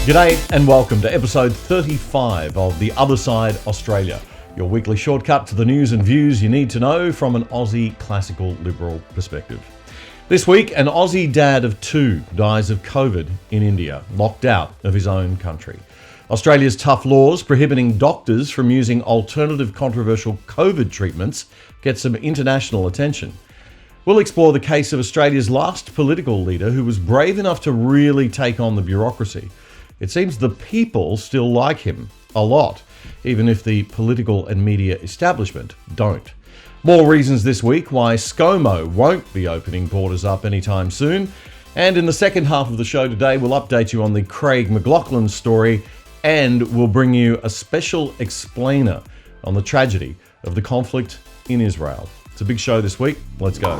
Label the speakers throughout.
Speaker 1: G'day and welcome to episode 35 of The Other Side Australia, your weekly shortcut to the news and views you need to know from an Aussie classical liberal perspective. This week, an Aussie dad of two dies of COVID in India, locked out of his own country. Australia's tough laws prohibiting doctors from using alternative controversial COVID treatments get some international attention. We'll explore the case of Australia's last political leader who was brave enough to really take on the bureaucracy. It seems the people still like him a lot, even if the political and media establishment don't. More reasons this week why ScoMo won't be opening borders up anytime soon. And in the second half of the show today, we'll update you on the McLachlan story, and we'll bring you a special explainer on the tragedy of the conflict in Israel. It's a big show this week. Let's go.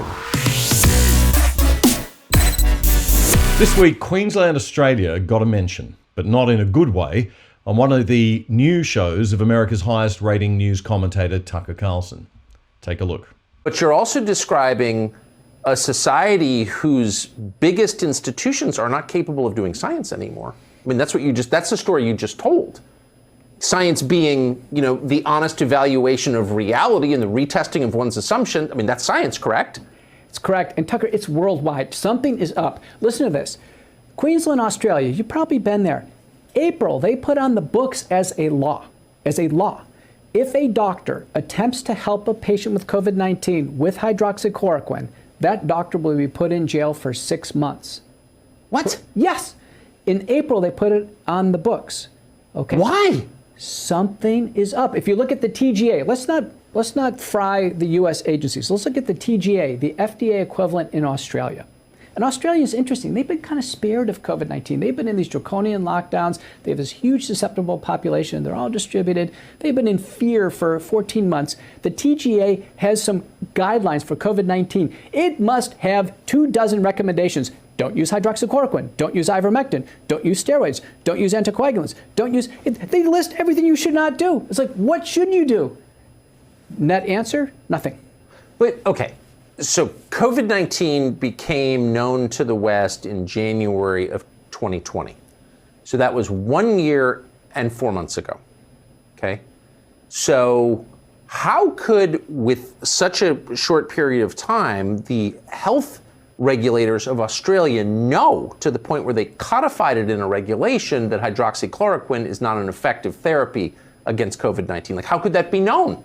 Speaker 1: This week, Queensland, Australia got a mention, but not in a good way, on one of the new shows of America's highest rating news commentator, Tucker Carlson. Take a look.
Speaker 2: But you're also describing a society whose biggest institutions are not capable of doing science anymore. I mean, that's the story you just told. Science being, the honest evaluation of reality and the retesting of one's assumption. I mean, that's science, correct?
Speaker 3: It's correct. And Tucker, it's worldwide. Something is up. Listen to this. Queensland, Australia, you've probably been there. April, they put on the books as a law. If a doctor attempts to help a patient with COVID-19 with hydroxychloroquine, that doctor will be put in jail for 6 months.
Speaker 2: What?
Speaker 3: Yes. In April, they put it on the books. Okay.
Speaker 2: Why?
Speaker 3: Something is up. If you look at the TGA, let's not fry the U.S. agencies. Let's look at the TGA, the FDA equivalent in Australia. And Australia is interesting. They've been kind of spared of COVID-19. They've been in these draconian lockdowns. They have this huge susceptible population. They're all distributed. They've been in fear for 14 months. The TGA has some guidelines for COVID-19. It must have 24 recommendations. Don't use hydroxychloroquine. Don't use ivermectin. Don't use steroids. Don't use anticoagulants. They list everything you should not do. It's like, what should you do? Net answer, nothing.
Speaker 2: But, okay. So COVID-19 became known to the West in January of 2020. So that was 1 year and 4 months ago. Okay. So how could, with such a short period of time, the health regulators of Australia know to the point where they codified it in a regulation that hydroxychloroquine is not an effective therapy against COVID-19? Like, how could that be known?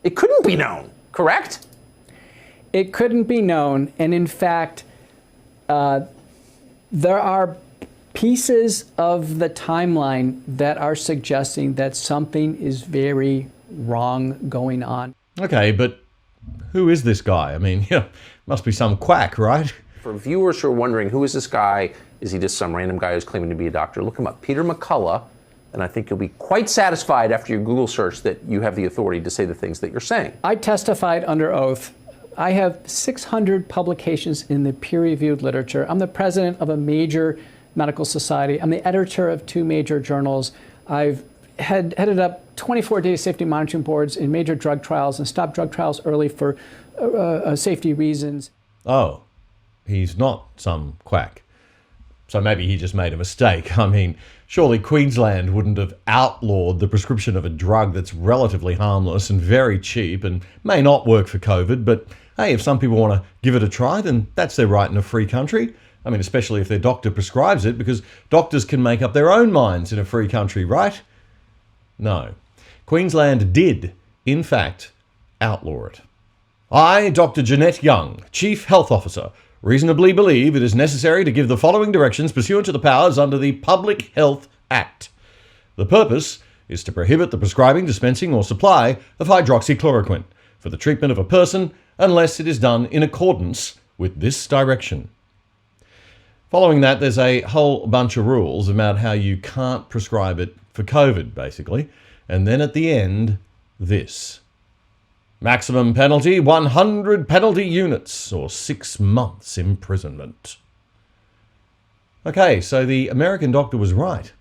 Speaker 2: It couldn't be known, correct?
Speaker 3: It couldn't be known, and in fact, there are pieces of the timeline that are suggesting that something is very wrong going on.
Speaker 1: Okay, but who is this guy? I mean, must be some quack, right?
Speaker 2: For viewers who are wondering, who is this guy? Is he just some random guy who's claiming to be a doctor? Look him up, Peter McCullough, and I think you'll be quite satisfied after your Google search that you have the authority to say the things that you're saying.
Speaker 3: I testified under oath. I have 600 publications in the peer-reviewed literature. I'm the president of a major medical society. I'm the editor of 2 major journals. I've headed up 24-day safety monitoring boards in major drug trials and stopped drug trials early for safety reasons.
Speaker 1: Oh, he's not some quack. So maybe he just made a mistake. I mean, surely Queensland wouldn't have outlawed the prescription of a drug that's relatively harmless and very cheap and may not work for COVID, but hey, if some people want to give it a try, then that's their right in a free country. I mean, especially if their doctor prescribes it, because doctors can make up their own minds in a free country, right? No. Queensland did, in fact, outlaw it. I, Dr. Jeanette Young, Chief Health Officer, reasonably believe it is necessary to give the following directions pursuant to the powers under the Public Health Act. The purpose is to prohibit the prescribing, dispensing, or supply of hydroxychloroquine for the treatment of a person unless it is done in accordance with this direction. Following that, there's a whole bunch of rules about how you can't prescribe it for COVID, basically. And then at the end, this. Maximum penalty, 100 penalty units, or 6 months imprisonment. Okay, so the American doctor was right.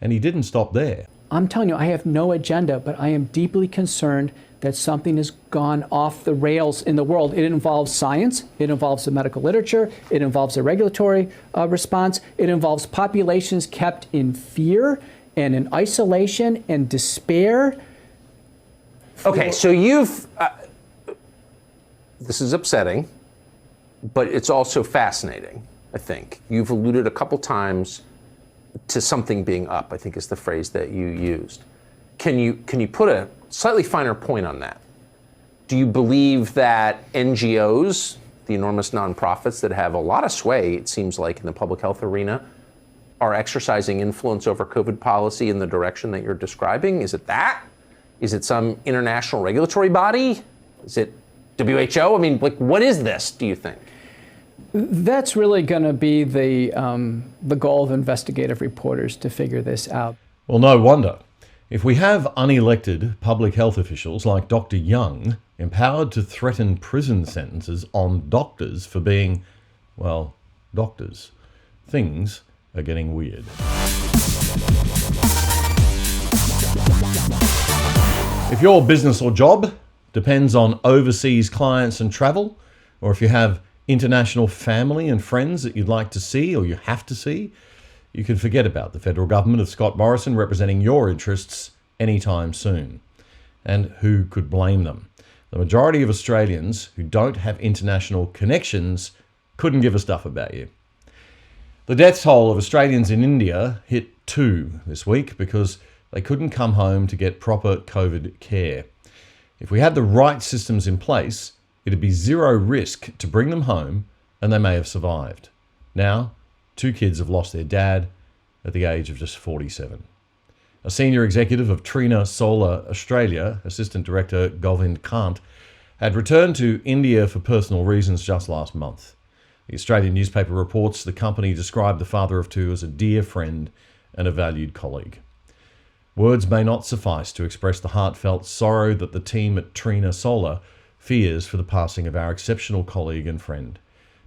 Speaker 1: And he didn't stop there.
Speaker 3: I'm telling you, I have no agenda, but I am deeply concerned that something has gone off the rails in the world. It involves science, it involves the medical literature, it involves the regulatory response, it involves populations kept in fear and in isolation and despair.
Speaker 2: Okay, so you've, this is upsetting, but it's also fascinating, I think. You've alluded a couple times to something being up, I think is the phrase that you used. Can you put a slightly finer point on that? Do you believe that NGOs, the enormous nonprofits that have a lot of sway, it seems like, in the public health arena, are exercising influence over COVID policy in the direction that you're describing? Is it that? Is it some international regulatory body? Is it WHO? I mean, like, what is this, do you think?
Speaker 3: That's really going to be the goal of investigative reporters, to figure this out.
Speaker 1: Well, no wonder. If we have unelected public health officials like Dr. Young empowered to threaten prison sentences on doctors for being, well, doctors, things are getting weird. If your business or job depends on overseas clients and travel, or if you have international family and friends that you'd like to see or you have to see, you can forget about the federal government of Scott Morrison representing your interests anytime soon. And who could blame them? The majority of Australians who don't have international connections couldn't give a stuff about you. The death toll of Australians in India hit 2 this week because they couldn't come home to get proper COVID care. If we had the right systems in place, it'd be zero risk to bring them home and they may have survived. Now, 2 kids have lost their dad at the age of just 47. A senior executive of Trina Solar Australia, Assistant Director Govind Kant, had returned to India for personal reasons just last month. The Australian newspaper reports the company described the father of 2 as a dear friend and a valued colleague. Words may not suffice to express the heartfelt sorrow that the team at Trina Solar fears for the passing of our exceptional colleague and friend.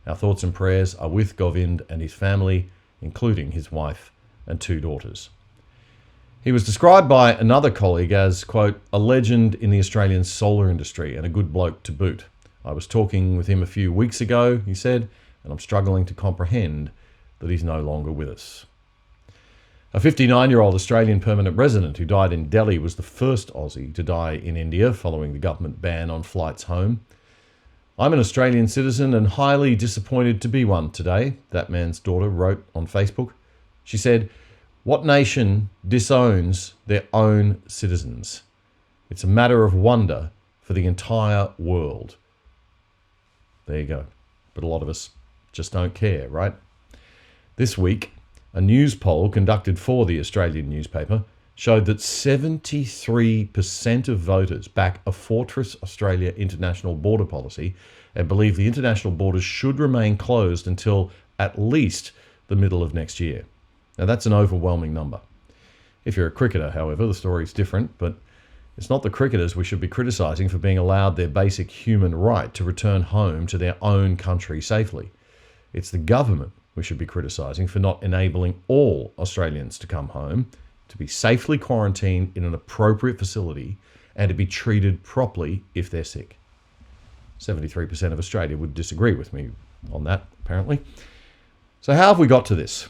Speaker 1: Our thoughts and prayers are with Govind and his family, including his wife and 2 daughters. He was described by another colleague as, quote, a legend in the Australian solar industry and a good bloke to boot. I was talking with him a few weeks ago, he said, and I'm struggling to comprehend that he's no longer with us. A 59-year-old Australian permanent resident who died in Delhi was the first Aussie to die in India following the government ban on flights home. I'm an Australian citizen and highly disappointed to be one today, that man's daughter wrote on Facebook. She said, what nation disowns their own citizens? It's a matter of wonder for the entire world. There you go. But a lot of us just don't care, right? This week, a news poll conducted for the Australian newspaper showed that 73% of voters back a Fortress Australia international border policy and believe the international borders should remain closed until at least the middle of next year. Now, that's an overwhelming number. If you're a cricketer, however, the story's different, but it's not the cricketers we should be criticising for being allowed their basic human right to return home to their own country safely. It's the government we should be criticising for not enabling all Australians to come home, to be safely quarantined in an appropriate facility, and to be treated properly if they're sick. 73% of Australia would disagree with me on that, apparently. So how have we got to this?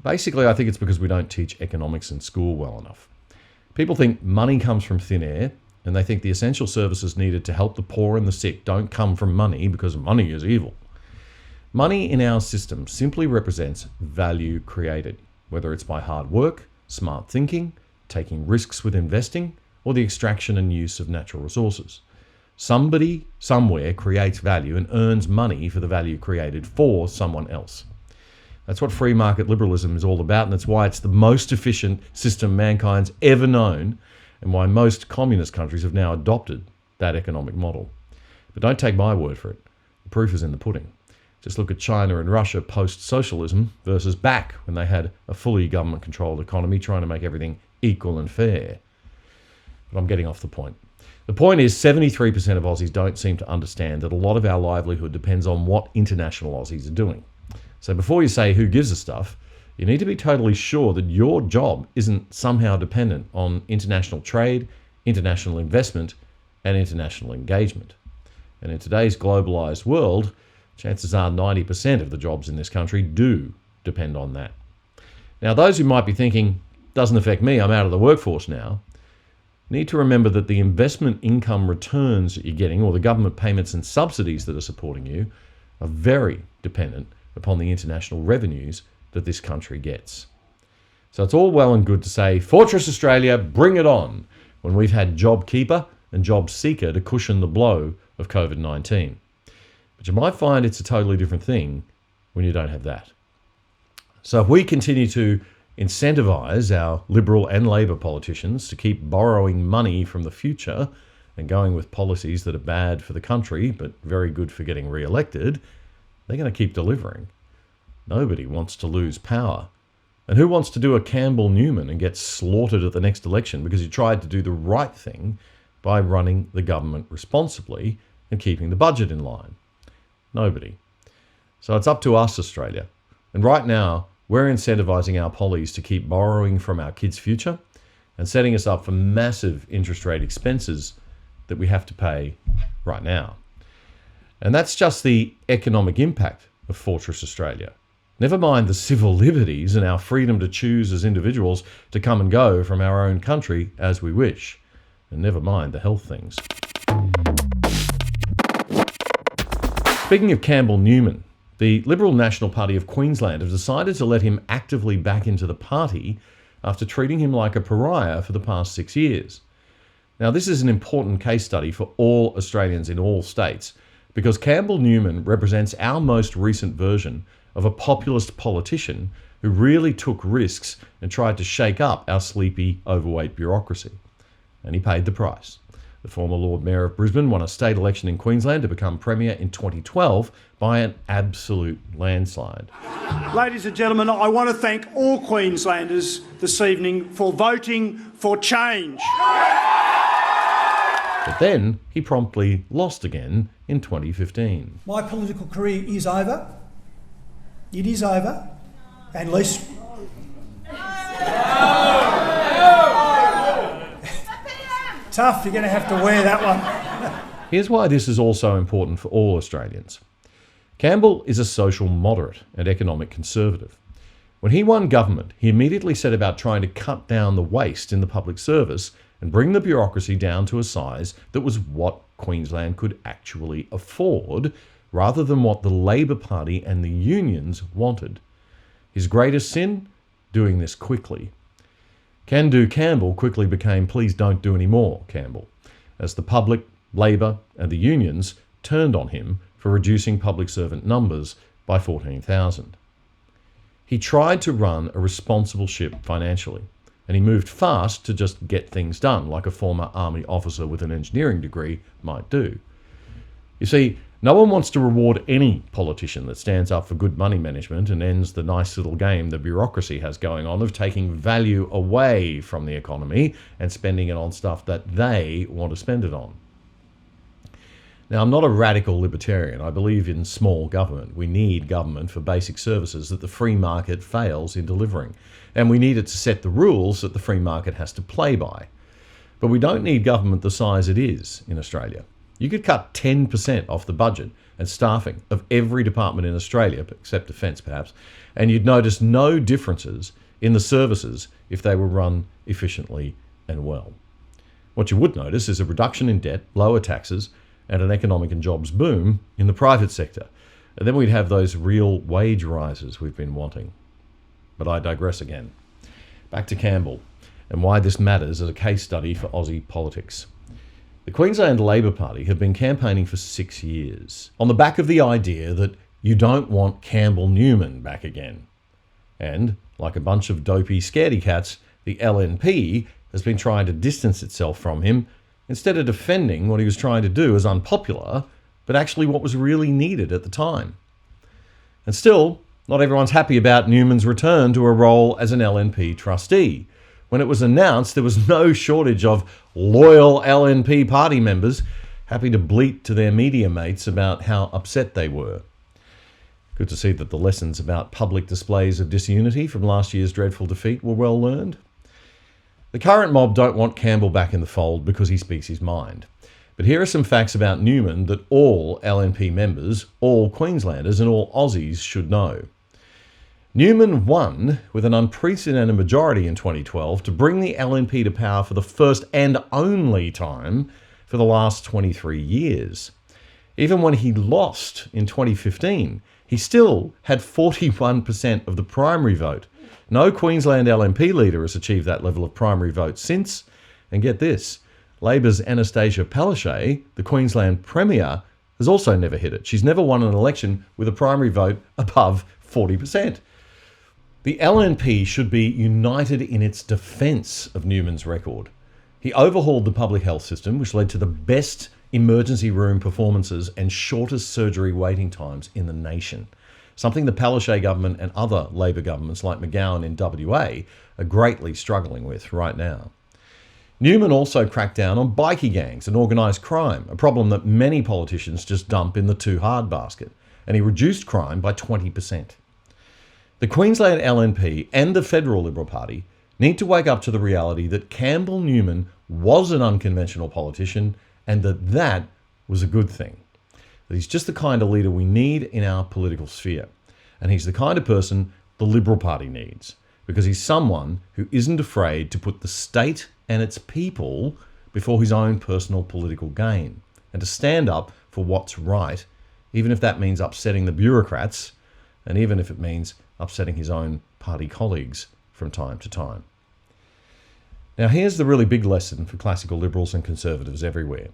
Speaker 1: Basically, I think it's because we don't teach economics in school well enough. People think money comes from thin air, and they think the essential services needed to help the poor and the sick don't come from money because money is evil. Money in our system simply represents value created, whether it's by hard work, smart thinking, taking risks with investing, or the extraction and use of natural resources. Somebody, somewhere creates value and earns money for the value created for someone else. That's what free market liberalism is all about, and that's why it's the most efficient system mankind's ever known, and why most communist countries have now adopted that economic model. But don't take my word for it. The proof is in the pudding. Just look at China and Russia post-socialism versus back when they had a fully government-controlled economy trying to make everything equal and fair. But I'm getting off the point. The point is 73% of Aussies don't seem to understand that a lot of our livelihood depends on what international Aussies are doing. So before you say who gives a stuff, you need to be totally sure that your job isn't somehow dependent on international trade, international investment, and international engagement. And in today's globalised world, chances are 90% of the jobs in this country do depend on that. Now, those who might be thinking, doesn't affect me, I'm out of the workforce now, need to remember that the investment income returns that you're getting, or the government payments and subsidies that are supporting you, are very dependent upon the international revenues that this country gets. So it's all well and good to say, Fortress Australia, bring it on, when we've had JobKeeper and JobSeeker to cushion the blow of COVID-19. But you might find it's a totally different thing when you don't have that. So if we continue to incentivise our Liberal and Labor politicians to keep borrowing money from the future and going with policies that are bad for the country but very good for getting re-elected, they're going to keep delivering. Nobody wants to lose power. And who wants to do a Campbell Newman and get slaughtered at the next election because he tried to do the right thing by running the government responsibly and keeping the budget in line? Nobody. So it's up to us, Australia. And right now, we're incentivising our pollies to keep borrowing from our kids' future and setting us up for massive interest rate expenses that we have to pay right now. And that's just the economic impact of Fortress Australia. Never mind the civil liberties and our freedom to choose as individuals to come and go from our own country as we wish. And never mind the health things. Speaking of Campbell Newman, the Liberal National Party of Queensland have decided to let him actively back into the party after treating him like a pariah for the past 6 years. Now, this is an important case study for all Australians in all states because Campbell Newman represents our most recent version of a populist politician who really took risks and tried to shake up our sleepy, overweight bureaucracy. And he paid the price. The former Lord Mayor of Brisbane won a state election in Queensland to become Premier in 2012 by an absolute landslide.
Speaker 4: Ladies and gentlemen, I want to thank all Queenslanders this evening for voting for change.
Speaker 1: But then he promptly lost again in 2015.
Speaker 5: My political career is over. It is over. And least... Tough, you're going to have to wear that one.
Speaker 1: Here's why this is also important for all Australians. Campbell is a social moderate and economic conservative. When he won government, he immediately set about trying to cut down the waste in the public service and bring the bureaucracy down to a size that was what Queensland could actually afford, rather than what the Labor Party and the unions wanted. His greatest sin? Doing this quickly. Can Do Campbell quickly became Please Don't Do Any More Campbell, as the public, Labor and the unions turned on him for reducing public servant numbers by 14,000. He tried to run a responsible ship financially, and he moved fast to just get things done, like a former army officer with an engineering degree might do. You see, no one wants to reward any politician that stands up for good money management and ends the nice little game the bureaucracy has going on of taking value away from the economy and spending it on stuff that they want to spend it on. Now, I'm not a radical libertarian. I believe in small government. We need government for basic services that the free market fails in delivering. And we need it to set the rules that the free market has to play by. But we don't need government the size it is in Australia. You could cut 10% off the budget and staffing of every department in Australia, except defence perhaps, and you'd notice no differences in the services if they were run efficiently and well. What you would notice is a reduction in debt, lower taxes, and an economic and jobs boom in the private sector. And then we'd have those real wage rises we've been wanting. But I digress again. Back to Campbell and why this matters as a case study for Aussie politics. The Queensland Labor Party have been campaigning for 6 years on the back of the idea that you don't want Campbell Newman back again. And, like a bunch of dopey scaredy cats, the LNP has been trying to distance itself from him instead of defending what he was trying to do as unpopular, but actually what was really needed at the time. And still, not everyone's happy about Newman's return to a role as an LNP trustee. When it was announced, there was no shortage of loyal LNP party members happy to bleat to their media mates about how upset they were. Good to see that the lessons about public displays of disunity from last year's dreadful defeat were well learned. The current mob don't want Campbell back in the fold because he speaks his mind. But here are some facts about Newman that all LNP members, all Queenslanders and all Aussies should know. Newman won with an unprecedented majority in 2012 to bring the LNP to power for the first and only time for the last 23 years. Even when he lost in 2015, he still had 41% of the primary vote. No Queensland LNP leader has achieved that level of primary vote since. And get this, Labor's Anastasia Palaszczuk, the Queensland Premier, has also never hit it. She's never won an election with a primary vote above 40%. The LNP should be united in its defence of Newman's record. He overhauled the public health system, which led to the best emergency room performances and shortest surgery waiting times in the nation, something the Palaszczuk government and other Labor governments like McGowan in WA are greatly struggling with right now. Newman also cracked down on bikie gangs and organised crime, a problem that many politicians just dump in the too hard basket, and he reduced crime by 20%. The Queensland LNP and the Federal Liberal Party need to wake up to the reality that Campbell Newman was an unconventional politician and that was a good thing. That he's just the kind of leader we need in our political sphere. And he's the kind of person the Liberal Party needs, because he's someone who isn't afraid to put the state and its people before his own personal political gain, and to stand up for what's right, even if that means upsetting the bureaucrats, and even if it means upsetting his own party colleagues from time to time. Now here's the really big lesson for classical liberals and conservatives everywhere.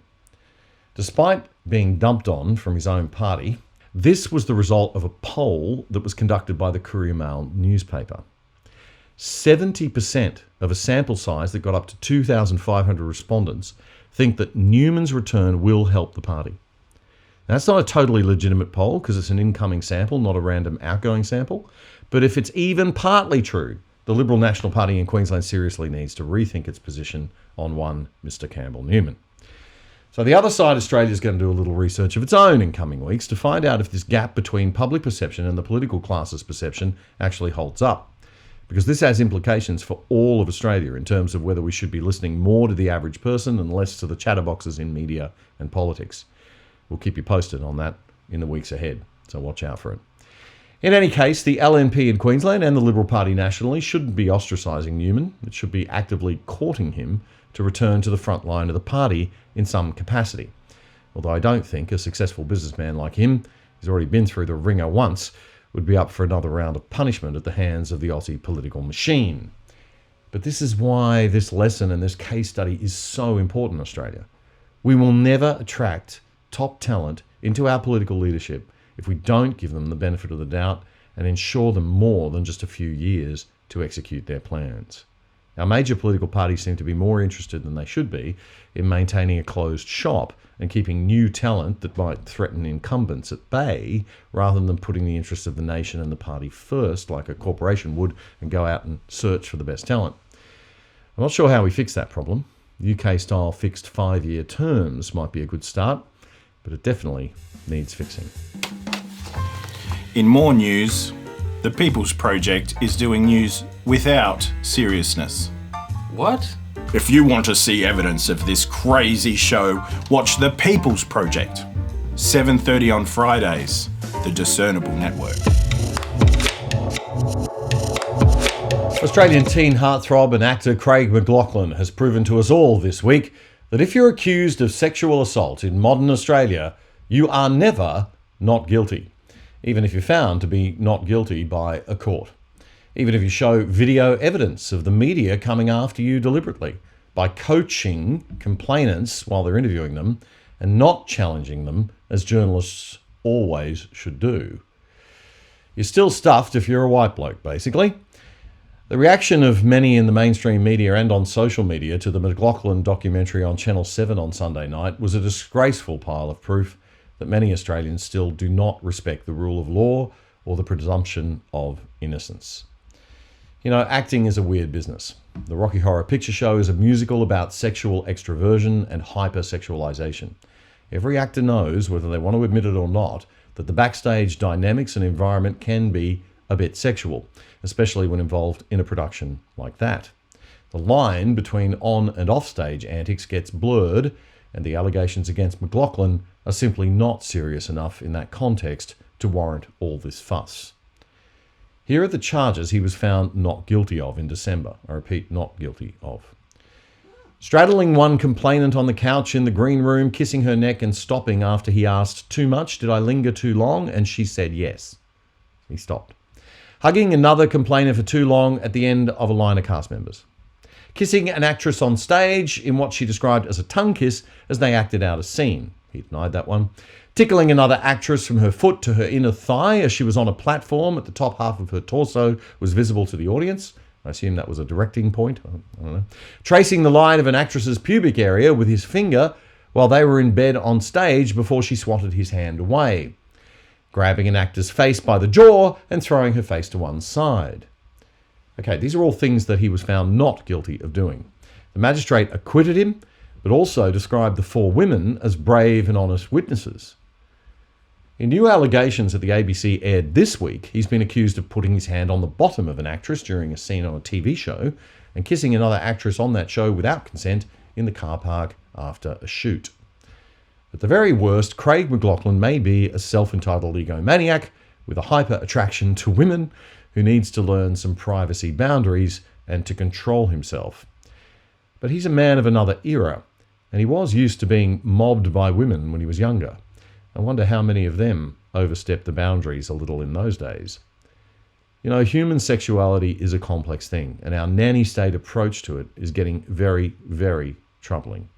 Speaker 1: Despite being dumped on from his own party, this was the result of a poll that was conducted by the Coory Mail newspaper. 70% of a sample size that got up to 2,500 respondents think that Newman's return will help the party. Now, that's not a totally legitimate poll because it's an incoming sample, not a random outgoing sample. But if it's even partly true, the Liberal National Party in Queensland seriously needs to rethink its position on one Mr. Campbell Newman. So the other side, Australia, is going to do a little research of its own in coming weeks to find out if this gap between public perception and the political class's perception actually holds up. Because this has implications for all of Australia in terms of whether we should be listening more to the average person and less to the chatterboxes in media and politics. We'll keep you posted on that in the weeks ahead, so watch out for it. In any case, the LNP in Queensland and the Liberal Party nationally shouldn't be ostracising Newman. It should be actively courting him to return to the front line of the party in some capacity. Although I don't think a successful businessman like him, who's already been through the ringer once, would be up for another round of punishment at the hands of the Aussie political machine. But this is why this lesson and this case study is so important in Australia. We will never attract top talent into our political leadership if we don't give them the benefit of the doubt and ensure them more than just a few years to execute their plans. Our major political parties seem to be more interested than they should be in maintaining a closed shop and keeping new talent that might threaten incumbents at bay, rather than putting the interests of the nation and the party first, like a corporation would, and go out and search for the best talent. I'm not sure how we fix that problem. UK-style fixed 5-year terms might be a good start, but it definitely needs fixing.
Speaker 6: In more news, the People's Project is doing news without seriousness.
Speaker 7: What?
Speaker 6: If you want to see evidence of this crazy show, watch The People's Project, 7:30 on Fridays, the Discernible Network.
Speaker 1: Australian teen heartthrob and actor Craig McLachlan has proven to us all this week that if you're accused of sexual assault in modern Australia, you are never not guilty, even if you're found to be not guilty by a court. Even if you show video evidence of the media coming after you deliberately by coaching complainants while they're interviewing them and not challenging them, as journalists always should do. You're still stuffed if you're a white bloke, basically. The reaction of many in the mainstream media and on social media to the McLachlan documentary on Channel 7 on Sunday night was a disgraceful pile of proof that many Australians still do not respect the rule of law or the presumption of innocence. You know, acting is a weird business. The Rocky Horror Picture Show is a musical about sexual extroversion and hypersexualization. Every actor knows, whether they want to admit it or not, that the backstage dynamics and environment can be a bit sexual, especially when involved in a production like that. The line between on and offstage antics gets blurred, and the allegations against McLachlan are simply not serious enough in that context to warrant all this fuss. Here are the charges he was found not guilty of in December. I repeat, not guilty of. Straddling one complainant on the couch in the green room, kissing her neck and stopping after he asked, "Too much? Did I linger too long?" And she said yes. He stopped. Hugging another complainant for too long at the end of a line of cast members. Kissing an actress on stage in what she described as a tongue kiss as they acted out a scene. He denied that one. Tickling another actress from her foot to her inner thigh as she was on a platform at the top half of her torso was visible to the audience. I assume that was a directing point. I don't know. Tracing the line of an actress's pubic area with his finger while they were in bed on stage before she swatted his hand away. Grabbing an actor's face by the jaw and throwing her face to one side. Okay, these are all things that he was found not guilty of doing. The magistrate acquitted him, but also described the four women as brave and honest witnesses. In new allegations that the ABC aired this week, he's been accused of putting his hand on the bottom of an actress during a scene on a TV show and kissing another actress on that show without consent in the car park after a shoot. At the very worst, Craig McLachlan may be a self-entitled egomaniac with a hyper-attraction to women who needs to learn some privacy boundaries and to control himself. But he's a man of another era, and he was used to being mobbed by women when he was younger. I wonder how many of them overstepped the boundaries a little in those days. You know, human sexuality is a complex thing, and our nanny state approach to it is getting very, very troubling.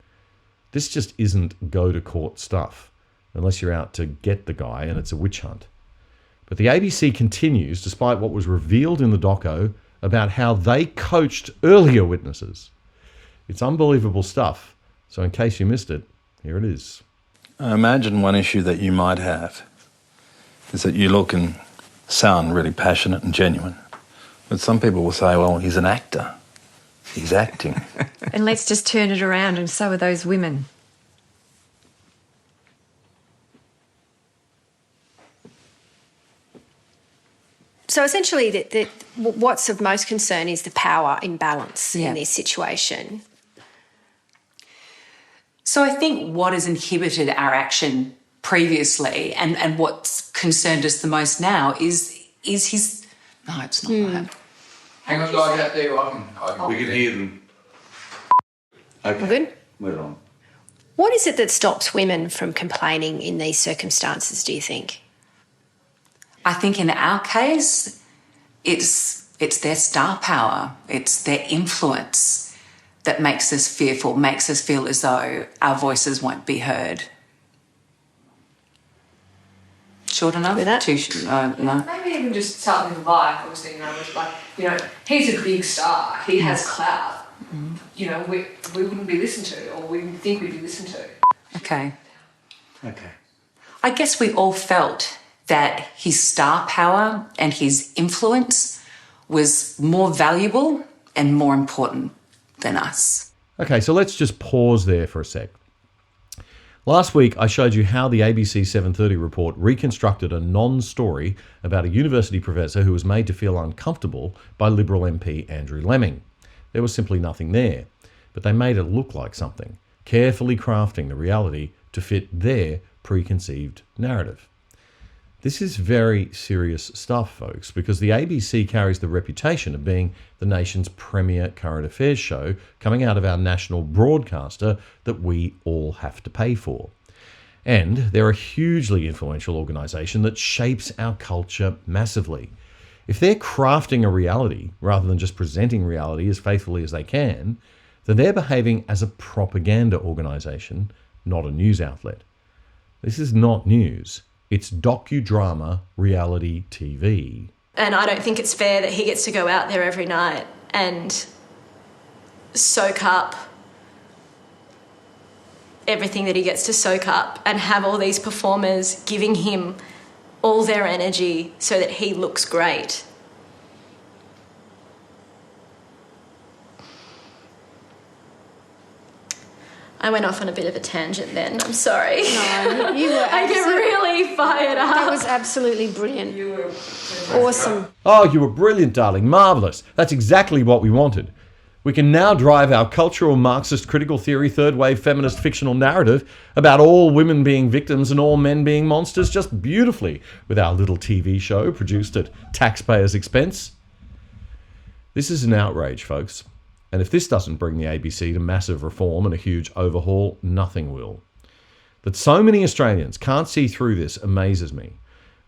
Speaker 1: This just isn't go-to-court stuff, unless you're out to get the guy and it's a witch hunt. But the ABC continues, despite what was revealed in the doco, about how they coached earlier witnesses. It's unbelievable stuff. So in case you missed it, here it is.
Speaker 7: I imagine one issue that you might have is that you look and sound really passionate and genuine. But some people will say, well, he's an actor. He's acting.
Speaker 8: And let's just turn it around, and so are those women.
Speaker 9: So essentially, what's of most concern is the power imbalance in this situation.
Speaker 10: So I think what has inhibited our action previously and what's concerned us the most now is his... No, it's not right.
Speaker 11: Hang on, guys, out there. We can hear them. Okay.
Speaker 9: We're good?
Speaker 11: We're on.
Speaker 9: What is it that stops women from complaining in these circumstances, do you think?
Speaker 10: I think in our case, it's their star power, it's their influence that makes us fearful, makes us feel as though our voices won't be heard. Short enough?
Speaker 9: With that?
Speaker 10: Too short? No.
Speaker 12: Maybe even just something with life. Obviously, was like, he's a big star. He has clout. Mm. We wouldn't be listened to, or we would think we'd be listened to.
Speaker 10: Okay. I guess we all felt that his star power and his influence was more valuable and more important than us.
Speaker 1: Okay, so let's just pause there for a sec. Last week, I showed you how the ABC 730 report reconstructed a non-story about a university professor who was made to feel uncomfortable by Liberal MP Andrew Lemming. There was simply nothing there, but they made it look like something, carefully crafting the reality to fit their preconceived narrative. This is very serious stuff, folks, because the ABC carries the reputation of being the nation's premier current affairs show coming out of our national broadcaster that we all have to pay for. And they're a hugely influential organisation that shapes our culture massively. If they're crafting a reality rather than just presenting reality as faithfully as they can, then they're behaving as a propaganda organisation, not a news outlet. This is not news. It's docudrama reality TV.
Speaker 13: And I don't think it's fair that he gets to go out there every night and soak up everything that he gets to soak up and have all these performers giving him all their energy so that he looks great. I went off on a bit of a tangent then. I'm sorry.
Speaker 9: No, you were.
Speaker 13: I get really fired up.
Speaker 9: That was absolutely brilliant. You were awesome.
Speaker 1: Oh, you were brilliant, darling. Marvellous. That's exactly what we wanted. We can now drive our cultural Marxist critical theory third wave feminist fictional narrative about all women being victims and all men being monsters just beautifully with our little TV show produced at taxpayers' expense. This is an outrage, folks. And if this doesn't bring the ABC to massive reform and a huge overhaul, nothing will. That so many Australians can't see through this amazes me.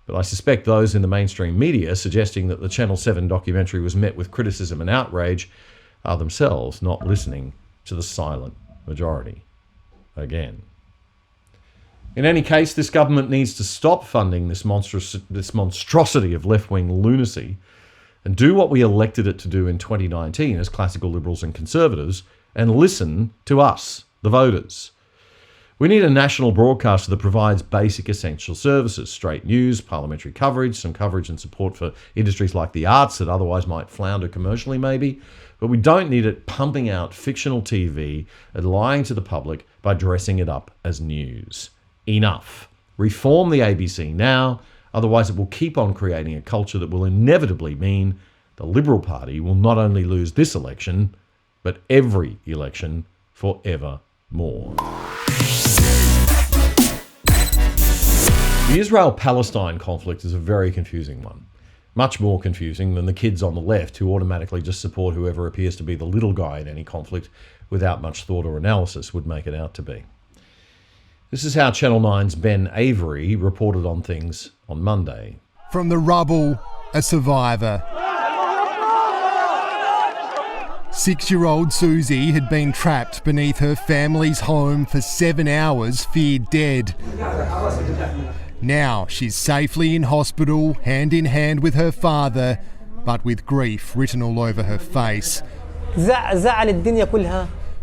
Speaker 1: But I suspect those in the mainstream media suggesting that the Channel 7 documentary was met with criticism and outrage are themselves not listening to the silent majority. Again. In any case, this government needs to stop funding this monstrosity of left-wing lunacy and do what we elected it to do in 2019 as classical liberals and conservatives and listen to us, the voters. We need a national broadcaster that provides basic essential services, straight news, parliamentary coverage, some coverage and support for industries like the arts that otherwise might flounder commercially maybe, but we don't need it pumping out fictional TV and lying to the public by dressing it up as news. Enough. Reform the ABC now. Otherwise, it will keep on creating a culture that will inevitably mean the Liberal Party will not only lose this election, but every election forevermore. The Israel-Palestine conflict is a very confusing one. Much more confusing than the kids on the left who automatically just support whoever appears to be the little guy in any conflict without much thought or analysis would make it out to be. This is how Channel 9's Ben Avery reported on things on Monday.
Speaker 14: From the rubble, a survivor. 6-year-old Susie had been trapped beneath her family's home for 7 hours, feared dead. Now she's safely in hospital, hand in hand with her father, but with grief written all over her face.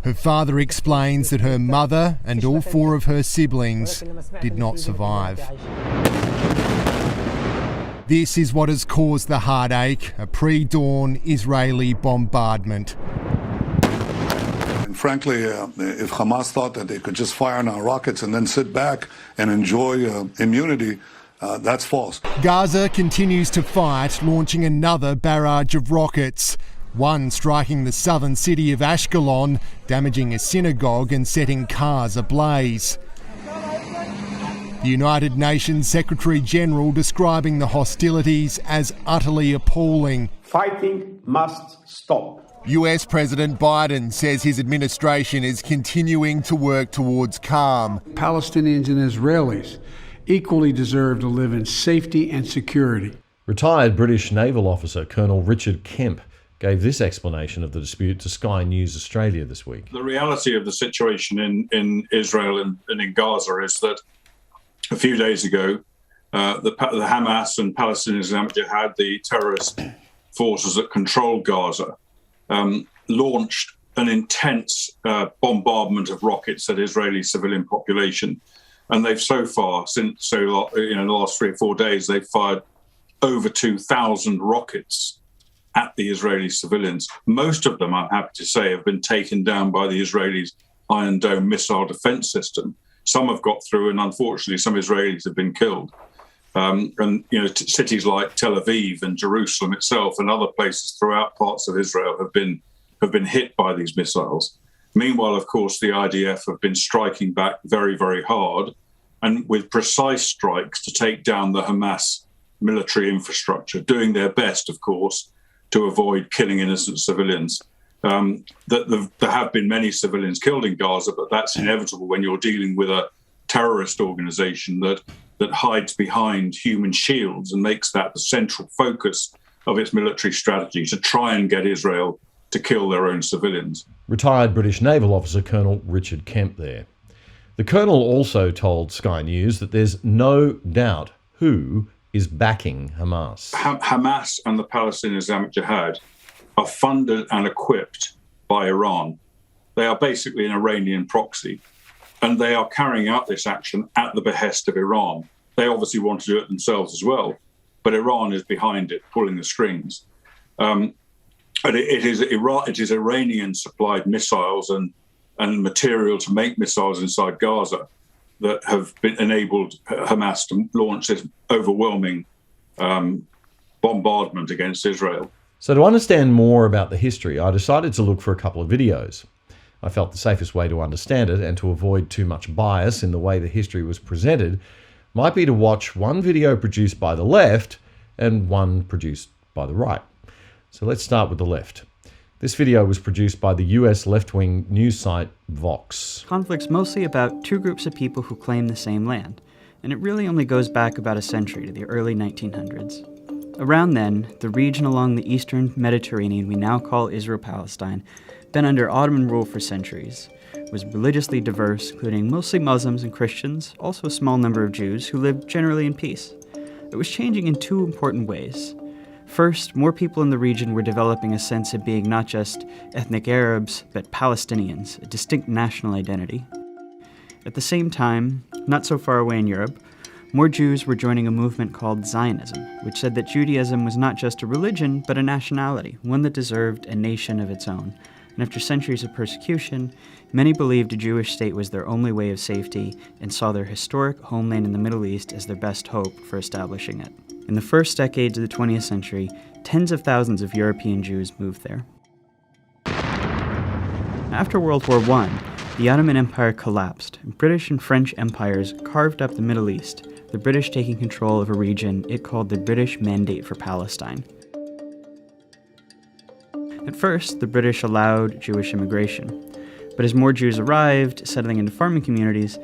Speaker 14: Her father explains that her mother and all 4 of her siblings did not survive. This is what has caused the heartache, a pre-dawn Israeli bombardment.
Speaker 15: And frankly, if Hamas thought that they could just fire on our rockets and then sit back and enjoy immunity, that's false.
Speaker 14: Gaza continues to fight, launching another barrage of rockets. One striking the southern city of Ashkelon, damaging a synagogue and setting cars ablaze. The United Nations Secretary-General describing the hostilities as utterly appalling.
Speaker 16: Fighting must stop.
Speaker 14: US President Biden says his administration is continuing to work towards calm.
Speaker 16: Palestinians and Israelis equally deserve to live in safety and security.
Speaker 1: Retired British naval officer Colonel Richard Kemp gave this explanation of the dispute to Sky News Australia this week.
Speaker 17: The reality of the situation in Israel and in Gaza is that a few days ago, the Hamas and Palestinian Islamic Jihad, the terrorist forces that control Gaza, launched an intense bombardment of rockets at Israeli civilian population. And they've so far, in the last 3 or 4 days, they've fired over 2,000 rockets at the Israeli civilians. Most of them, I'm happy to say, have been taken down by the Israelis' Iron Dome missile defense system. Some have got through, and unfortunately, some Israelis have been killed. Cities like Tel Aviv and Jerusalem itself, and other places throughout parts of Israel have been hit by these missiles. Meanwhile, of course, the IDF have been striking back very, very hard, and with precise strikes to take down the Hamas military infrastructure, doing their best, of course, to avoid killing innocent civilians. There have been many civilians killed in Gaza, but that's inevitable when you're dealing with a terrorist organization that hides behind human shields and makes that the central focus of its military strategy to try and get Israel to kill their own civilians.
Speaker 1: Retired British naval officer Colonel Richard Kemp there. The Colonel also told Sky News that there's no doubt who is backing Hamas.
Speaker 17: Hamas and the Palestinian Islamic Jihad are funded and equipped by Iran. They are basically an Iranian proxy, and they are carrying out this action at the behest of Iran. They obviously want to do it themselves as well, but Iran is behind it, pulling the strings. And it is Iranian-supplied missiles and and material to make missiles inside Gaza that have enabled Hamas to launch this overwhelming bombardment against Israel.
Speaker 1: So to understand more about the history, I decided to look for a couple of videos. I felt the safest way to understand it and to avoid too much bias in the way the history was presented might be to watch one video produced by the left and one produced by the right. So let's start with the left. This video was produced by the US left-wing news site Vox.
Speaker 18: Conflict's mostly about two groups of people who claim the same land, and it really only goes back about a century to the early 1900s. Around then, the region along the eastern Mediterranean we now call Israel-Palestine, been under Ottoman rule for centuries, was religiously diverse, including mostly Muslims and Christians, also a small number of Jews who lived generally in peace. It was changing in two important ways. First, more people in the region were developing a sense of being not just ethnic Arabs, but Palestinians, a distinct national identity. At the same time, not so far away in Europe, more Jews were joining a movement called Zionism, which said that Judaism was not just a religion, but a nationality, one that deserved a nation of its own. And after centuries of persecution, many believed a Jewish state was their only way of safety and saw their historic homeland in the Middle East as their best hope for establishing it. In the first decades of the 20th century, tens of thousands of European Jews moved there. After World War I, the Ottoman Empire collapsed, and British and French empires carved up the Middle East, the British taking control of a region it called the British Mandate for Palestine. At first, the British allowed Jewish immigration, but as more Jews arrived, settling into farming communities,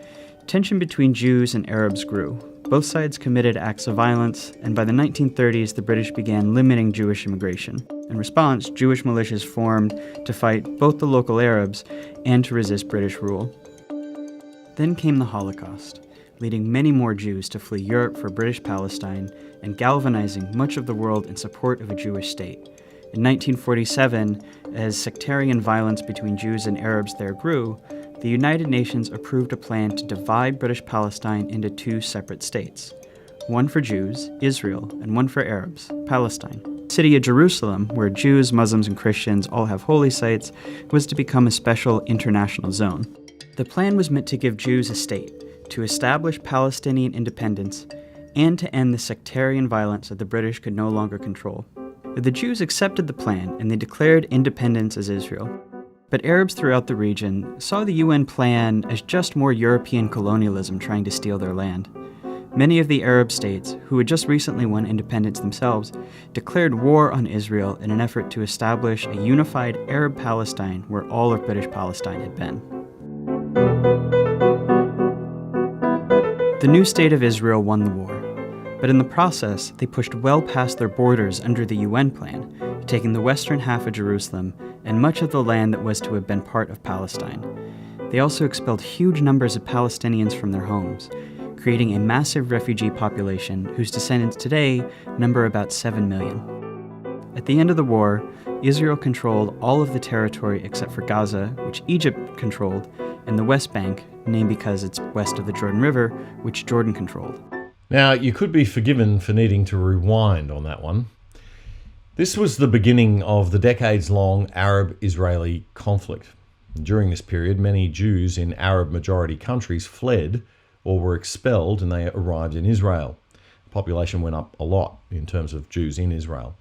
Speaker 18: tension between Jews and Arabs grew. Both sides committed acts of violence, and by the 1930s, the British began limiting Jewish immigration. In response, Jewish militias formed to fight both the local Arabs and to resist British rule. Then came the Holocaust, leading many more Jews to flee Europe for British Palestine and galvanizing much of the world in support of a Jewish state. In 1947, as sectarian violence between Jews and Arabs there grew, the United Nations approved a plan to divide British Palestine into two separate states. One for Jews, Israel, and one for Arabs, Palestine. The city of Jerusalem, where Jews, Muslims, and Christians all have holy sites, was to become a special international zone. The plan was meant to give Jews a state, to establish Palestinian independence, and to end the sectarian violence that the British could no longer control. The Jews accepted the plan, and they declared independence as Israel. But Arabs throughout the region saw the UN plan as just more European colonialism trying to steal their land. Many of the Arab states, who had just recently won independence themselves, declared war on Israel in an effort to establish a unified Arab Palestine where all of British Palestine had been. The new state of Israel won the war, but in the process, they pushed well past their borders under the UN plan, taking the western half of Jerusalem and much of the land that was to have been part of Palestine. They also expelled huge numbers of Palestinians from their homes, creating a massive refugee population whose descendants today number about 7 million. At the end of the war, Israel controlled all of the territory except for Gaza, which Egypt controlled, and the West Bank, named because it's west of the Jordan River, which Jordan controlled.
Speaker 1: Now, you could be forgiven for needing to rewind on that one. This was the beginning of the decades-long Arab-Israeli conflict. During this period, many Jews in Arab-majority countries fled or were expelled and they arrived in Israel. The population went up a lot in terms of Jews in Israel.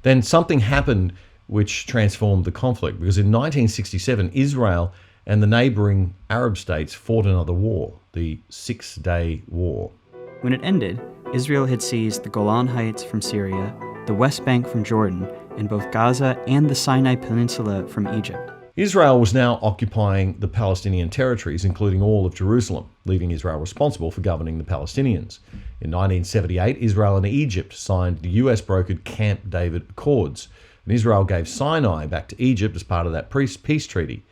Speaker 1: Then something happened which transformed the conflict, because in 1967, Israel and the neighbouring Arab states fought another war, the Six-Day War.
Speaker 18: When it ended, Israel had seized the Golan Heights from Syria, the West Bank from Jordan, and both Gaza and the Sinai Peninsula from Egypt.
Speaker 1: Israel was now occupying the Palestinian territories, including all of Jerusalem, leaving Israel responsible for governing the Palestinians. In 1978, Israel and Egypt signed the US-brokered Camp David Accords, and Israel gave Sinai back to Egypt as part of that peace treaty.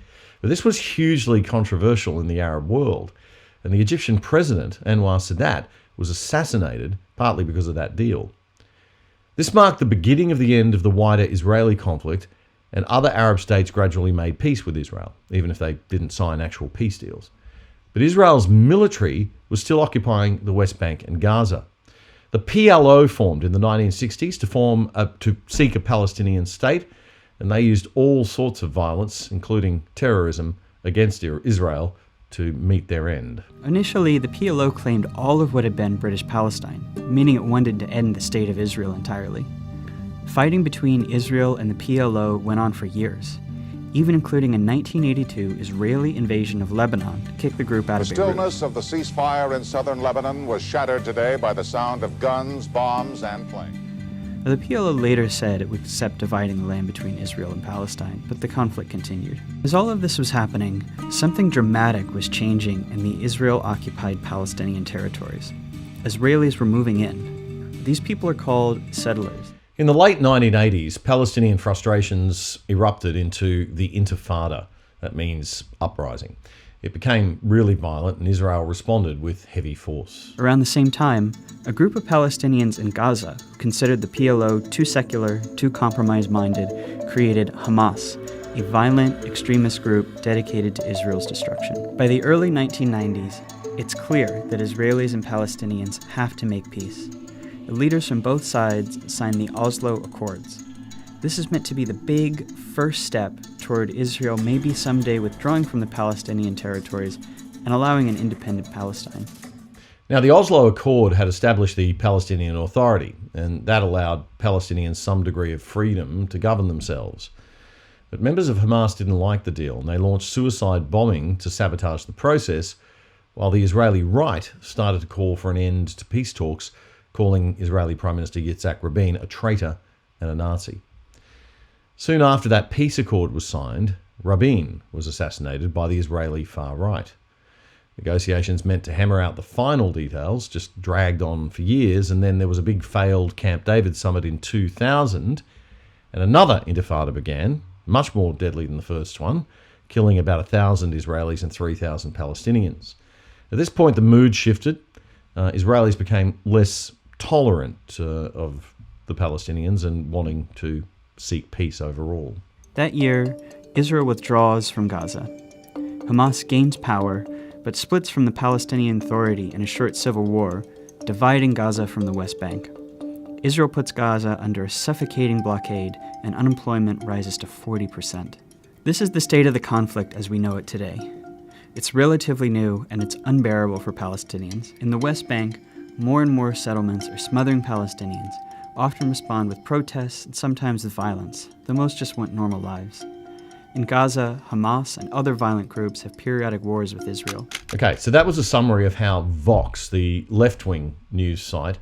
Speaker 1: But this was hugely controversial in the Arab world, and the Egyptian president, Anwar Sadat, was assassinated partly because of that deal. This marked the beginning of the end of the wider Israeli conflict, and other Arab states gradually made peace with Israel, even if they didn't sign actual peace deals. But Israel's military was still occupying the West Bank and Gaza. The PLO formed in the 1960s to seek a Palestinian state, and they used all sorts of violence, including terrorism, against Israel to meet their end.
Speaker 18: Initially, the PLO claimed all of what had been British Palestine, meaning it wanted to end the state of Israel entirely. Fighting between Israel and the PLO went on for years, even including a 1982 Israeli invasion of Lebanon to kick the group out of Beirut.
Speaker 19: The stillness of the ceasefire in southern Lebanon was shattered today by the sound of guns, bombs, and planes.
Speaker 18: The PLO later said it would accept dividing the land between Israel and Palestine, but the conflict continued. As all of this was happening, something dramatic was changing in the Israel-occupied Palestinian territories. Israelis were moving in. These people are called settlers.
Speaker 1: In the late 1980s, Palestinian frustrations erupted into the Intifada. That means uprising. It became really violent, and Israel responded with heavy force.
Speaker 18: Around the same time, a group of Palestinians in Gaza who considered the PLO too secular, too compromise-minded, created Hamas, a violent extremist group dedicated to Israel's destruction. By the early 1990s, it's clear that Israelis and Palestinians have to make peace. The leaders from both sides signed the Oslo Accords. This is meant to be the big first step toward Israel maybe someday withdrawing from the Palestinian territories and allowing an independent Palestine.
Speaker 1: Now, the Oslo Accord had established the Palestinian Authority, and that allowed Palestinians some degree of freedom to govern themselves. But members of Hamas didn't like the deal, and they launched suicide bombing to sabotage the process, while the Israeli right started to call for an end to peace talks, calling Israeli Prime Minister Yitzhak Rabin a traitor and a Nazi. Soon after that peace accord was signed, Rabin was assassinated by the Israeli far right. Negotiations meant to hammer out the final details just dragged on for years, and then there was a big failed Camp David summit in 2000, and another intifada began, much more deadly than the first one, killing about 1,000 Israelis and 3,000 Palestinians. At this point, the mood shifted. Israelis became less tolerant of the Palestinians and wanting to seek peace overall.
Speaker 18: That year, Israel withdraws from Gaza. Hamas gains power, but splits from the Palestinian Authority in a short civil war, dividing Gaza from the West Bank. Israel puts Gaza under a suffocating blockade, and unemployment rises to 40%. This is the state of the conflict as we know it today. It's relatively new, and it's unbearable for Palestinians. In the West Bank, more and more settlements are smothering Palestinians, often respond with protests and sometimes with violence, though most just want normal lives. In Gaza, Hamas and other violent groups have periodic wars with Israel.
Speaker 1: Okay, so that was a summary of how Vox, the left-wing news site,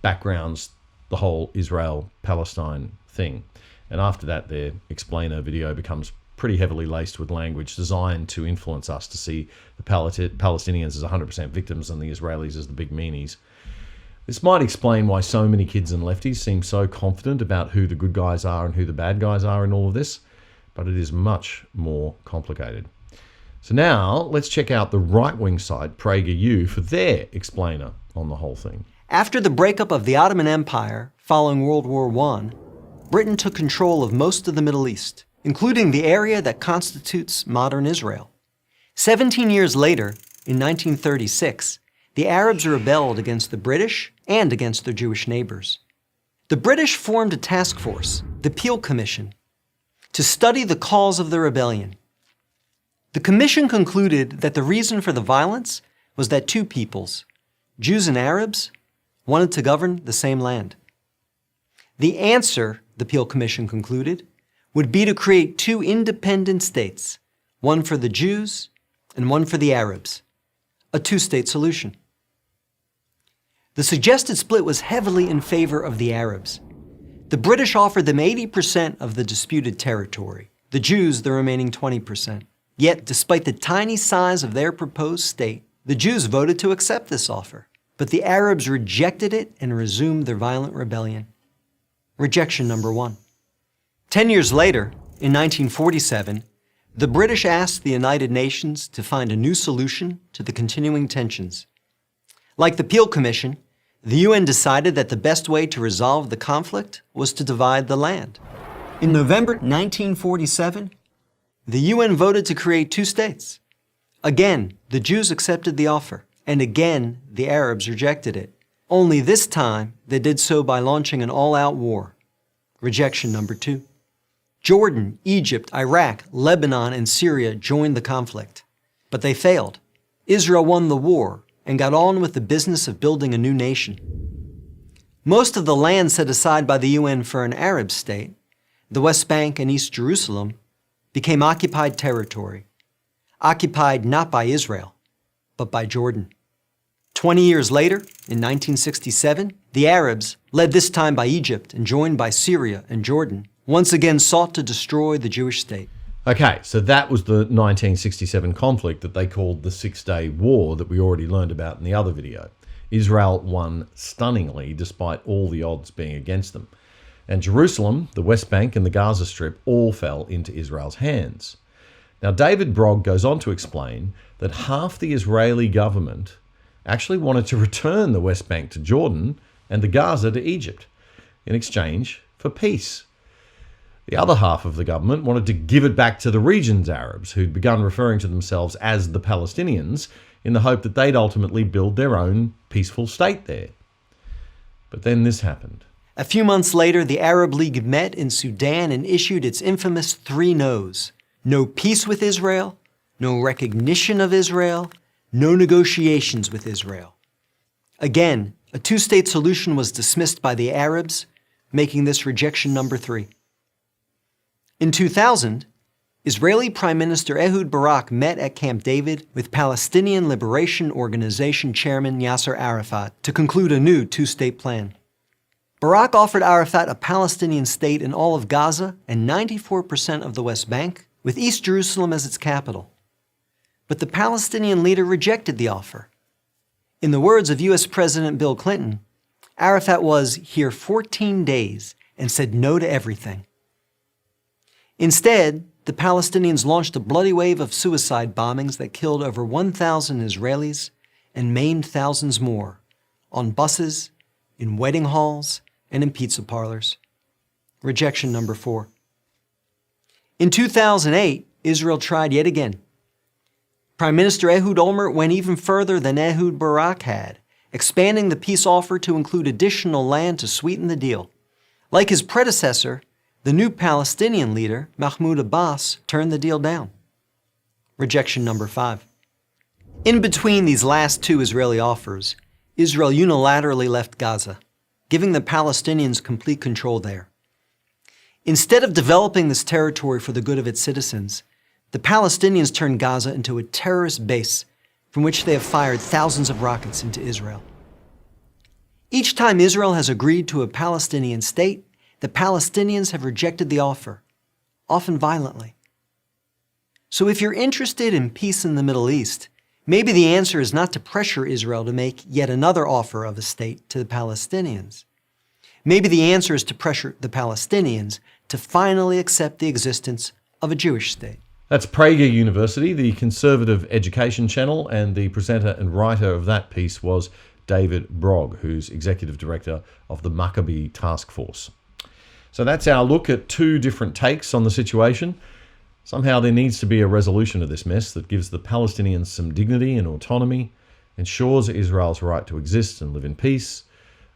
Speaker 1: backgrounds the whole Israel-Palestine thing. And after that, their explainer video becomes pretty heavily laced with language designed to influence us to see the Palestinians as 100% victims and the Israelis as the big meanies. This might explain why so many kids and lefties seem so confident about who the good guys are and who the bad guys are in all of this, but it is much more complicated. So now let's check out the right-wing site PragerU for their explainer on the whole thing.
Speaker 20: After the breakup of the Ottoman Empire following World War I, Britain took control of most of the Middle East, including the area that constitutes modern Israel. 17 years later, in 1936, the Arabs rebelled against the British and against their Jewish neighbors. The British formed a task force, the Peel Commission, to study the cause of the rebellion. The commission concluded that the reason for the violence was that two peoples, Jews and Arabs, wanted to govern the same land. The answer, the Peel Commission concluded, would be to create two independent states, one for the Jews and one for the Arabs, a two-state solution. The suggested split was heavily in favor of the Arabs. The British offered them 80% of the disputed territory, the Jews the remaining 20%. Yet, despite the tiny size of their proposed state, the Jews voted to accept this offer, but the Arabs rejected it and resumed their violent rebellion. Rejection number 1. 10 years later, in 1947, the British asked the United Nations to find a new solution to the continuing tensions. Like the Peel Commission, the UN decided that the best way to resolve the conflict was to divide the land. In November 1947, the UN voted to create two states. Again, the Jews accepted the offer, and again, the Arabs rejected it. Only this time, they did so by launching an all-out war. Rejection number 2. Jordan, Egypt, Iraq, Lebanon, and Syria joined the conflict. But they failed. Israel won the war and got on with the business of building a new nation. Most of the land set aside by the UN for an Arab state, the West Bank and East Jerusalem, became occupied territory, occupied not by Israel, but by Jordan. 20 years later, in 1967, the Arabs, led this time by Egypt and joined by Syria and Jordan, once again sought to destroy the Jewish state.
Speaker 1: Okay, so that was the 1967 conflict that they called the Six-Day War that we already learned about in the other video. Israel won stunningly despite all the odds being against them. And Jerusalem, the West Bank and the Gaza Strip all fell into Israel's hands. Now, David Brog goes on to explain that half the Israeli government actually wanted to return the West Bank to Jordan and the Gaza to Egypt in exchange for peace. The other half of the government wanted to give it back to the region's Arabs, who'd begun referring to themselves as the Palestinians in the hope that they'd ultimately build their own peaceful state there. But then this happened.
Speaker 20: A few months later, the Arab League met in Sudan and issued its infamous 3 no's. No peace with Israel, no recognition of Israel, no negotiations with Israel. Again, a 2-state solution was dismissed by the Arabs, making this rejection number 3. In 2000, Israeli Prime Minister Ehud Barak met at Camp David with Palestinian Liberation Organization Chairman Yasser Arafat to conclude a new 2-state plan. Barak offered Arafat a Palestinian state in all of Gaza and 94% of the West Bank, with East Jerusalem as its capital. But the Palestinian leader rejected the offer. In the words of U.S. President Bill Clinton, Arafat was here 14 days and said no to everything. Instead, the Palestinians launched a bloody wave of suicide bombings that killed over 1,000 Israelis and maimed thousands more, on buses, in wedding halls, and in pizza parlors. Rejection number 4. In 2008, Israel tried yet again. Prime Minister Ehud Olmert went even further than Ehud Barak had, expanding the peace offer to include additional land to sweeten the deal. Like his predecessor, the new Palestinian leader, Mahmoud Abbas, turned the deal down. Rejection number 5. In between these last 2 Israeli offers, Israel unilaterally left Gaza, giving the Palestinians complete control there. Instead of developing this territory for the good of its citizens, the Palestinians turned Gaza into a terrorist base from which they have fired thousands of rockets into Israel. Each time Israel has agreed to a Palestinian state, the Palestinians have rejected the offer, often violently. So if you're interested in peace in the Middle East, maybe the answer is not to pressure Israel to make yet another offer of a state to the Palestinians. Maybe the answer is to pressure the Palestinians to finally accept the existence of a Jewish state.
Speaker 1: That's Prager University, the conservative education channel, and the presenter and writer of that piece was David Brog, who's executive director of the Maccabee Task Force. So that's our look at 2 different takes on the situation. Somehow there needs to be a resolution of this mess that gives the Palestinians some dignity and autonomy, ensures Israel's right to exist and live in peace,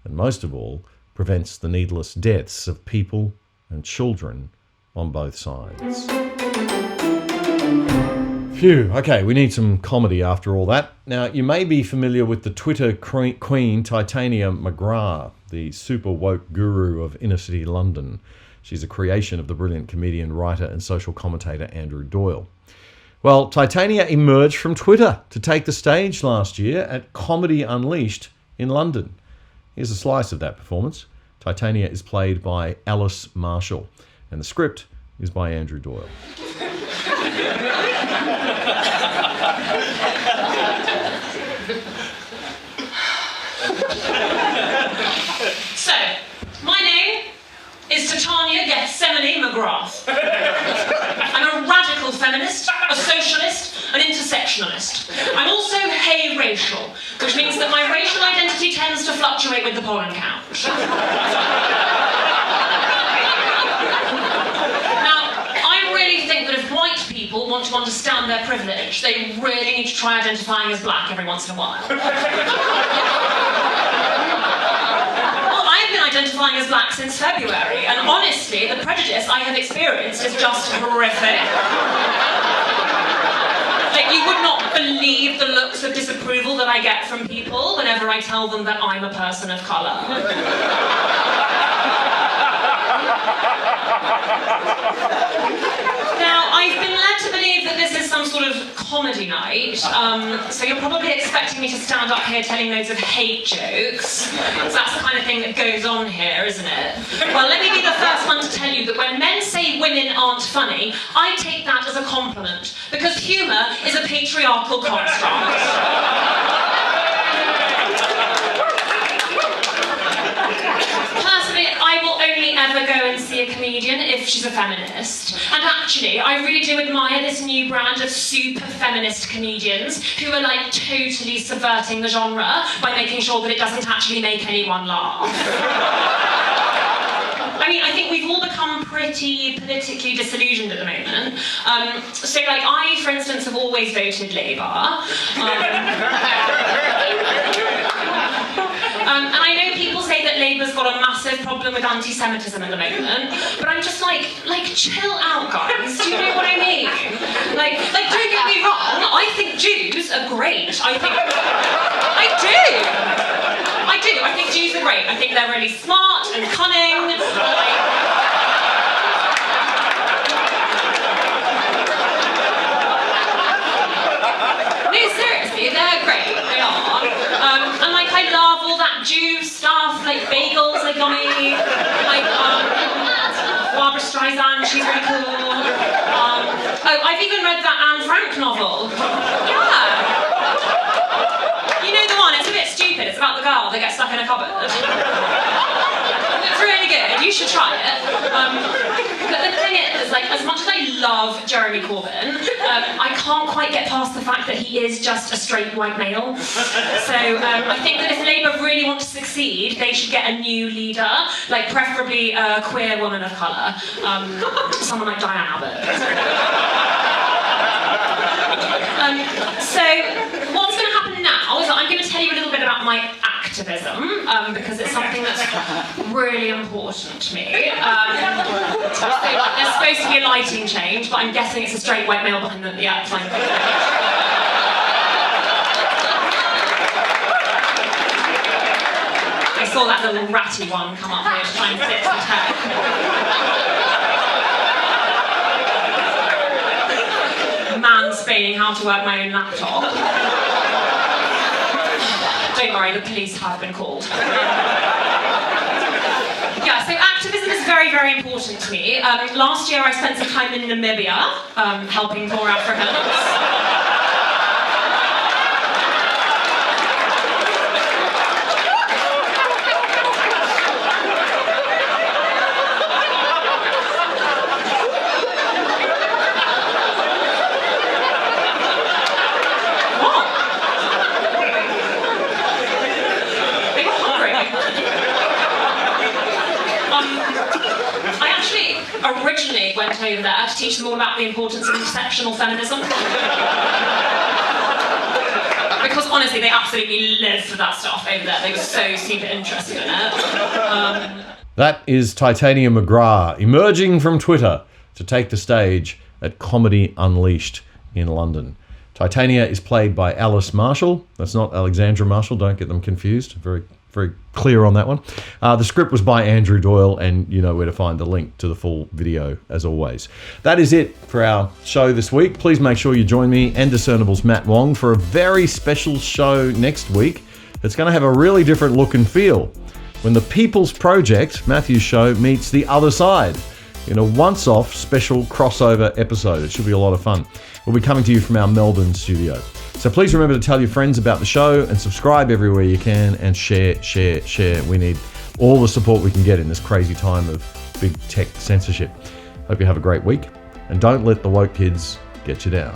Speaker 1: and most of all, prevents the needless deaths of people and children on both sides. Phew, okay, we need some comedy after all that. Now, you may be familiar with the Twitter queen Tatiana McGrath, the super woke guru of inner city London. She's a creation of the brilliant comedian, writer, and social commentator Andrew Doyle. Well, Titania emerged from Twitter to take the stage last year at Comedy Unleashed in London. Here's a slice of that performance. Titania is played by Alice Marshall, and the script is by Andrew Doyle.
Speaker 21: So, my name is Tatiana Gethsemane McGrath. I'm a radical feminist, a socialist, an intersectionalist. I'm also hay-racial, which means that my racial identity tends to fluctuate with the pollen count. Now, I really think that if white people want to understand their privilege, they really need to try identifying as black every once in a while. been identifying as black since February, and honestly, the prejudice I have experienced is just horrific. Like, you would not believe the looks of disapproval that I get from people whenever I tell them that I'm a person of colour. Now, I've been led to believe that this is some sort of comedy night, so you're probably expecting me to stand up here telling loads of hate jokes. So that's the kind of thing that goes on here, isn't it? Well, let me be the first one to tell you that when men say women aren't funny, I take that as a compliment, because humour is a patriarchal construct. Personally, I will only ever go and see a comedian if she's a feminist. And actually, I really do admire this new brand of super feminist comedians who are like totally subverting the genre by making sure that it doesn't actually make anyone laugh. I mean, I think we've all become pretty politically disillusioned at the moment. So, like, I, for instance, have always voted Labour. And I know people say that Labour's got a massive problem with anti-Semitism at the moment, but I'm just like, chill out, guys. Do you know what I mean? Like, don't get me wrong. I think Jews are great. I do. I think Jews are great. I think they're really smart and cunning. No, seriously, they're great. They are. And like, I love all that Jew stuff, like bagels, like yummy. Like, Barbara Streisand, she's really cool. I've even read that Anne Frank novel. Yeah. You know the one, it's a bit stupid, it's about the girl that gets stuck in a cupboard. It's really good, you should try it. But the thing is, like, as much as I love Jeremy Corbyn, I can't quite get past the fact that he is just a straight white male. So I think that if Labour really want to succeed, they should get a new leader, like preferably a queer woman of colour, someone like Diane Abbott. So what's going to happen now is that I'm going to tell you a little bit about my activism, because it's something that's really important to me. So, there's supposed to be a lighting change, but I'm guessing it's a straight white male behind the... Yeah, fine. I saw that little ratty one come up here to try and fix the tag. Mansplaining how to work my own laptop. Don't worry, the police have been called. Yeah, so activism is very, very important to me. Last year I spent some time in Namibia, helping poor Africans. Originally went over there to teach them all about the importance of intersectional feminism. Because honestly, they absolutely live for that stuff over there. They were so super interested in it.
Speaker 1: That is Tatiana McGrath emerging from Twitter to take the stage at Comedy Unleashed in London. Titania is played by Alice Marshall. That's not Alexandra Marshall, don't get them confused. Very clear on that one. The script was by Andrew Doyle, and you know where to find the link to the full video, as always. That is it for our show this week. Please make sure you join me and Discernible's Matt Wong for a very special show next week. It's going to have a really different look and feel when the People's Project, Matthew's show, meets The Other Side in a once-off special crossover episode. It should be a lot of fun. We'll be coming to you from our Melbourne studio. So please remember to tell your friends about the show and subscribe everywhere you can, and share. We need all the support we can get in this crazy time of big tech censorship. Hope you have a great week, and don't let the woke kids get you down.